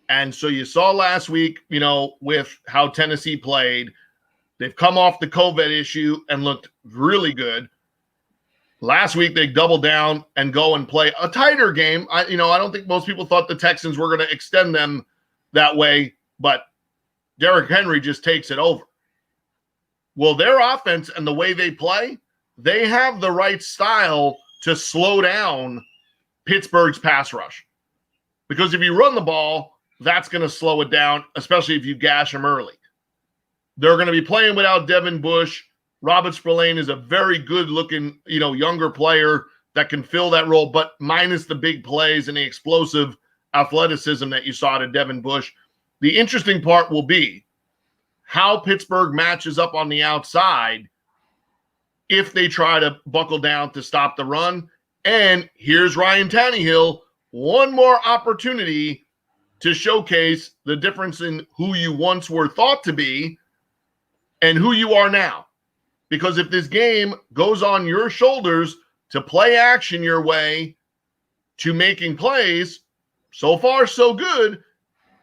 And so you saw last week, with how Tennessee played, they've come off the COVID issue and looked really good. Last week, they doubled down and go and play a tighter game. I don't think most people thought the Texans were going to extend them that way, but Derrick Henry just takes it over. Well, their offense and the way they play, they have the right style to slow down Pittsburgh's pass rush. Because if you run the ball, that's going to slow it down, especially if you gash them early. They're going to be playing without Devin Bush. Robert Spillane is a very good-looking, younger player that can fill that role, but minus the big plays and the explosive athleticism that you saw to Devin Bush. The interesting part will be how Pittsburgh matches up on the outside if they try to buckle down to stop the run. And here's Ryan Tannehill, one more opportunity to showcase the difference in who you once were thought to be and who you are now. Because if this game goes on your shoulders to play action your way to making plays, so far so good,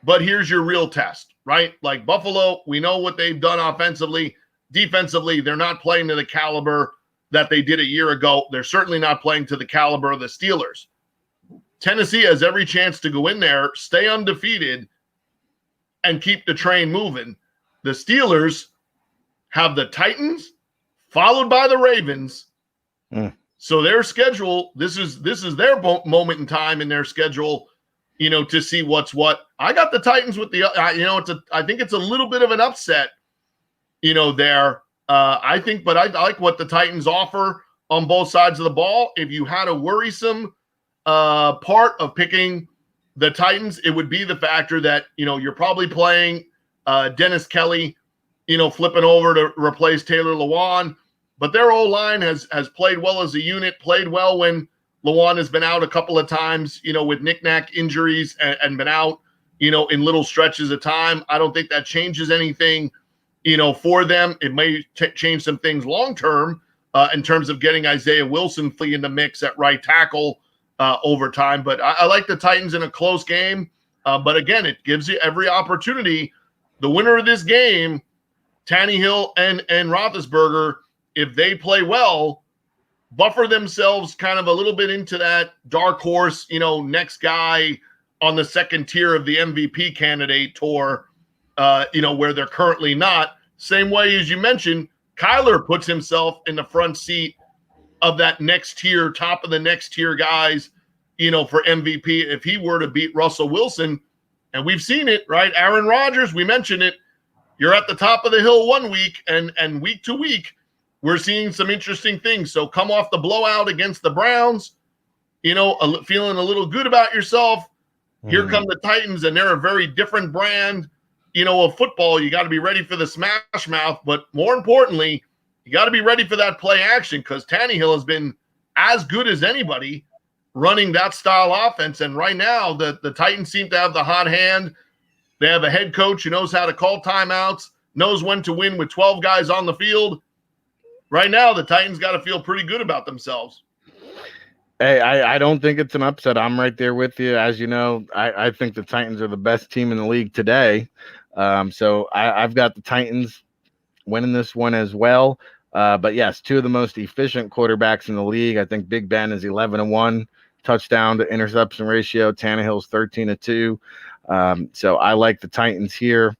but here's your real test, right? Like Buffalo, we know what they've done offensively. Defensively, they're not playing to the caliber that they did a year ago. They're certainly not playing to the caliber of the Steelers. Tennessee has every chance to go in there, stay undefeated, and keep the train moving. The Steelers have the Titans, followed by the Ravens. So their schedule, this is their moment in time in their schedule, to see what's what. I got the Titans with the, I think it's a little bit of an upset, there. I think, but I like what the Titans offer on both sides of the ball. If you had a worrisome part of picking the Titans, it would be the factor that, you're probably playing Dennis Kelly, flipping over to replace Taylor Lewan. But their O-line has played well as a unit, played well when Lewan has been out a couple of times, with knick-knack injuries and been out, in little stretches of time. I don't think that changes anything, for them. It may change some things long-term in terms of getting Isaiah Wilson in the mix at right tackle over time. But I like the Titans in a close game. But again, it gives you every opportunity. The winner of this game, Tannehill and Roethlisberger, if they play well, buffer themselves kind of a little bit into that dark horse, next guy on the second tier of the MVP candidate tour, where they're currently not. Same way as you mentioned, Kyler puts himself in the front seat of that next tier, top of the next tier guys, for MVP. If he were to beat Russell Wilson, and we've seen it, right? Aaron Rodgers, we mentioned it. You're at the top of the hill one week, and week to week, we're seeing some interesting things. So come off the blowout against the Browns, feeling a little good about yourself. Here come the Titans, and they're a very different brand, of football. You got to be ready for the smash mouth, but more importantly, you got to be ready for that play action because Tannehill has been as good as anybody running that style offense. And right now, the Titans seem to have the hot hand. They have a head coach who knows how to call timeouts, knows when to win with 12 guys on the field. Right now, the Titans got to feel pretty good about themselves. Hey, I don't think it's an upset. I'm right there with you. As you know, I think the Titans are the best team in the league today. So I've got the Titans winning this one as well. But yes, two of the most efficient quarterbacks in the league. I think Big Ben is 11-1 touchdown to interception ratio. Tannehill's 13-2. So I like the Titans here.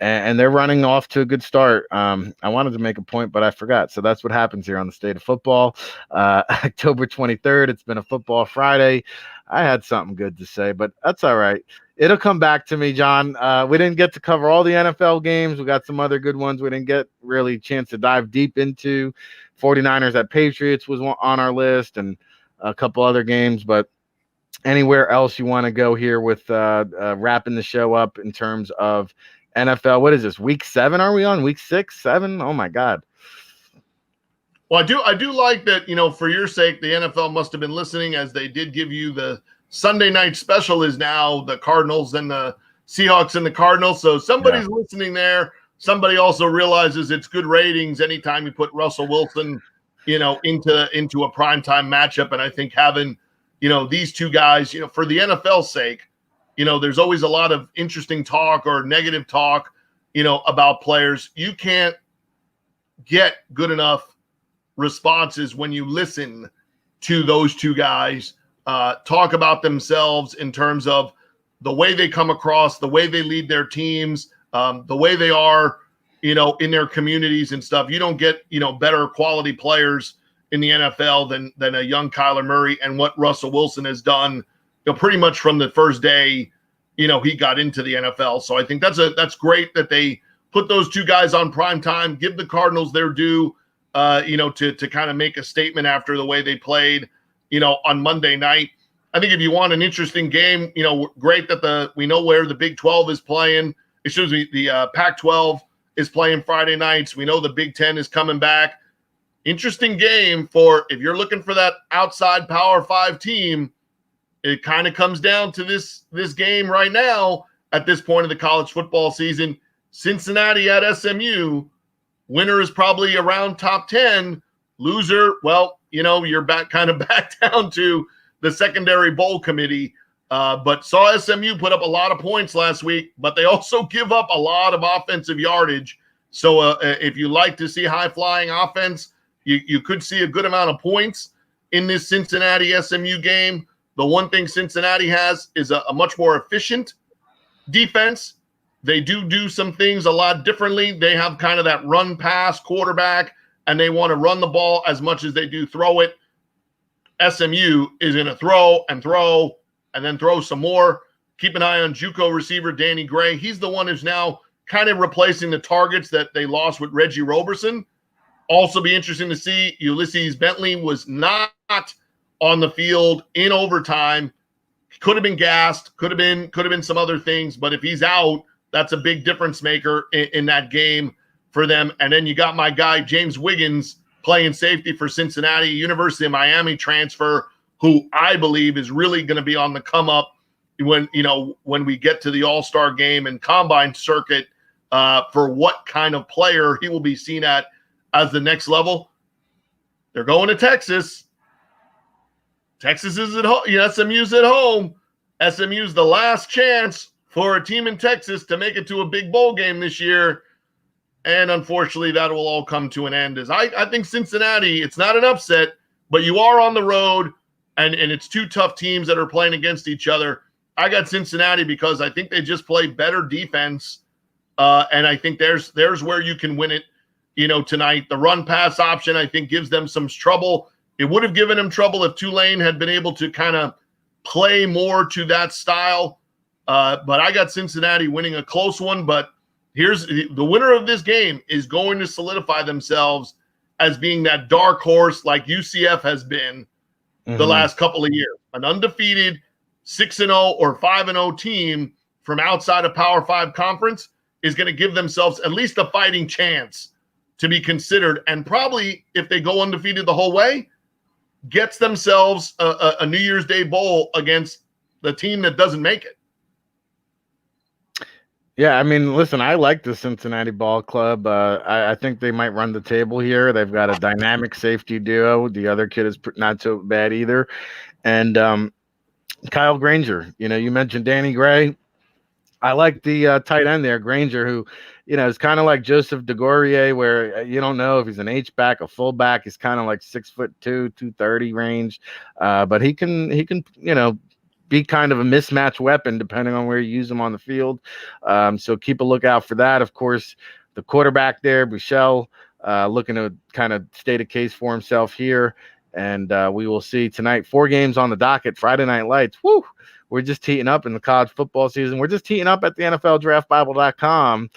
and they're running off to a good start. I wanted to make a point, but I forgot. So that's what happens here on the State of Football. October 23rd. It's been a football Friday. I had something good to say, but that's all right. It'll come back to me, John. We didn't get to cover all the NFL games. We got some other good ones we didn't get really a chance to dive deep into. 49ers at Patriots was on our list, and a couple other games, but anywhere else you want to go here with wrapping the show up in terms of NFL? What is this, week 7? Are we on week 6, 7? Oh my God. Well, I do like that, for your sake, the NFL must have been listening, as they did give you the Sunday night special is now the Cardinals and the Seahawks and the Cardinals. So somebody's listening there. Somebody also realizes it's good ratings anytime you put Russell Wilson, into a primetime matchup. And I think having, these two guys, for the NFL's sake, there's always a lot of interesting talk or negative talk, about players. You can't get good enough responses when you listen to those two guys talk about themselves in terms of the way they come across, the way they lead their teams, the way they are, in their communities and stuff. You don't get, better quality players in the NFL than a young Kyler Murray, and what Russell Wilson has done, pretty much from the first day, he got into the NFL. So I think that's great that they put those two guys on prime time, give the Cardinals their due, to kind of make a statement after the way they played, on Monday night. I think if you want an interesting game, great that we know where the Big 12 is playing. Excuse me, the Pac-12 is playing Friday nights. We know the Big 10 is coming back. Interesting game for if you're looking for that outside Power 5 team. It kind of comes down to this game right now at this point of the college football season. Cincinnati at SMU. Winner is probably around top 10. Loser, well, you're back down to the secondary bowl committee. But saw SMU put up a lot of points last week, but they also give up a lot of offensive yardage. So if you like to see high-flying offense, you could see a good amount of points in this Cincinnati SMU game. The one thing Cincinnati has is a much more efficient defense. They do some things a lot differently. They have kind of that run-pass quarterback, and they want to run the ball as much as they do throw it. SMU is going to throw and then throw some more. Keep an eye on JUCO receiver Danny Gray. He's the one who's now kind of replacing the targets that they lost with Reggie Roberson. Also be interesting to see Ulysses Bentley was not on the field in overtime. Could have been gassed, could have been some other things, but if he's out, that's a big difference maker in that game for them. And then you got my guy James Wiggins playing safety for Cincinnati, University of Miami transfer, who I believe is really going to be on the come up when we get to the All-Star game and combine circuit for what kind of player he will be seen at as the next level. They're going to Texas. Texas is at home. SMU's at home. SMU's the last chance for a team in Texas to make it to a big bowl game this year. And unfortunately, that will all come to an end. As I think Cincinnati, it's not an upset, but you are on the road, and it's two tough teams that are playing against each other. I got Cincinnati because I think they just play better defense, and I think there's where you can win it, tonight. The run-pass option, I think, gives them some trouble. It would have given them trouble if Tulane had been able to kind of play more to that style. But I got Cincinnati winning a close one, but here's the winner of this game is going to solidify themselves as being that dark horse like UCF has been the last couple of years. An undefeated 6-0 or 5-0 team from outside a Power 5 conference is going to give themselves at least a fighting chance to be considered. And probably if they go undefeated the whole way, gets themselves a New Year's Day bowl against the team that doesn't make it. Yeah, I mean, listen, I like the Cincinnati Ball Club. I think they might run the table here. They've got a dynamic safety duo. The other kid is not so bad either. And Kyle Granger, you mentioned Danny Gray. I like the tight end there, Granger, who, is kind of like Joseph DeGaurier, where you don't know if he's an H-back, a fullback. He's kind of like 6'2", 230 range. But he can, be kind of a mismatch weapon depending on where you use him on the field. So keep a lookout for that. Of course, the quarterback there, Buechele, looking to kind of state a case for himself here. And we will see tonight. 4 games on the docket, Friday Night Lights. Woo! We're just heating up in the college football season. We're just heating up at the NFLDraftBible.com.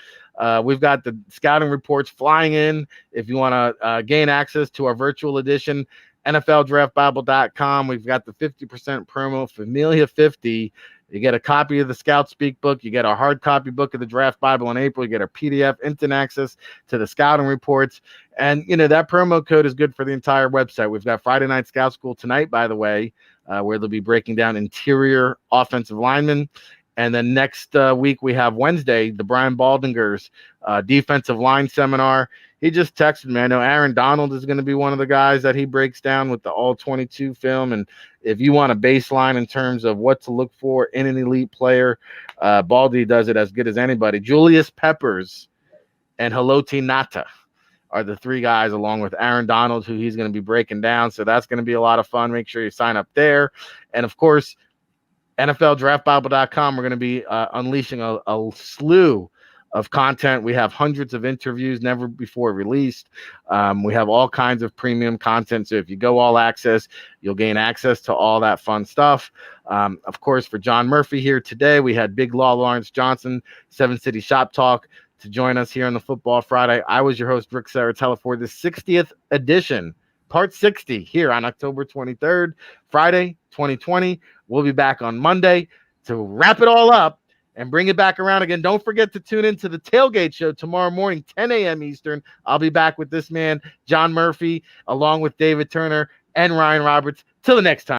We've got the scouting reports flying in. If you want to gain access to our virtual edition, NFLDraftBible.com. We've got the 50% promo, Familia50. You get a copy of the Scout Speak book. You get our hard copy book of the Draft Bible in April. You get our PDF instant access to the scouting reports. And, that promo code is good for the entire website. We've got Friday Night Scout School tonight, by the way, where they'll be breaking down interior offensive linemen. And then next week, we have Wednesday, the Brian Baldinger's defensive line seminar. He just texted me. I know Aaron Donald is going to be one of the guys that he breaks down with the all-22 film. And if you want a baseline in terms of what to look for in an elite player, Baldy does it as good as anybody. Julius Peppers and Haloti Ngata are the 3 guys, along with Aaron Donald, who he's going to be breaking down. So that's going to be a lot of fun. Make sure you sign up there. And, of course, NFLDraftBible.com, we're going to be unleashing a slew of content. We have hundreds of interviews never before released. We have all kinds of premium content. So if you go all access, you'll gain access to all that fun stuff. Of course, for John Murphy here today, we had Big Law Lawrence Johnson, 7 City Shop Talk, to join us here on the Football Friday. I was your host, Rick Saratella, for the 60th edition, part 60, here on October 23rd, Friday, 2020. We'll be back on Monday to wrap it all up and bring it back around again. Don't forget to tune into the Tailgate Show tomorrow morning, 10 a.m. Eastern. I'll be back with this man, John Murphy, along with David Turner and Ryan Roberts. Till the next time.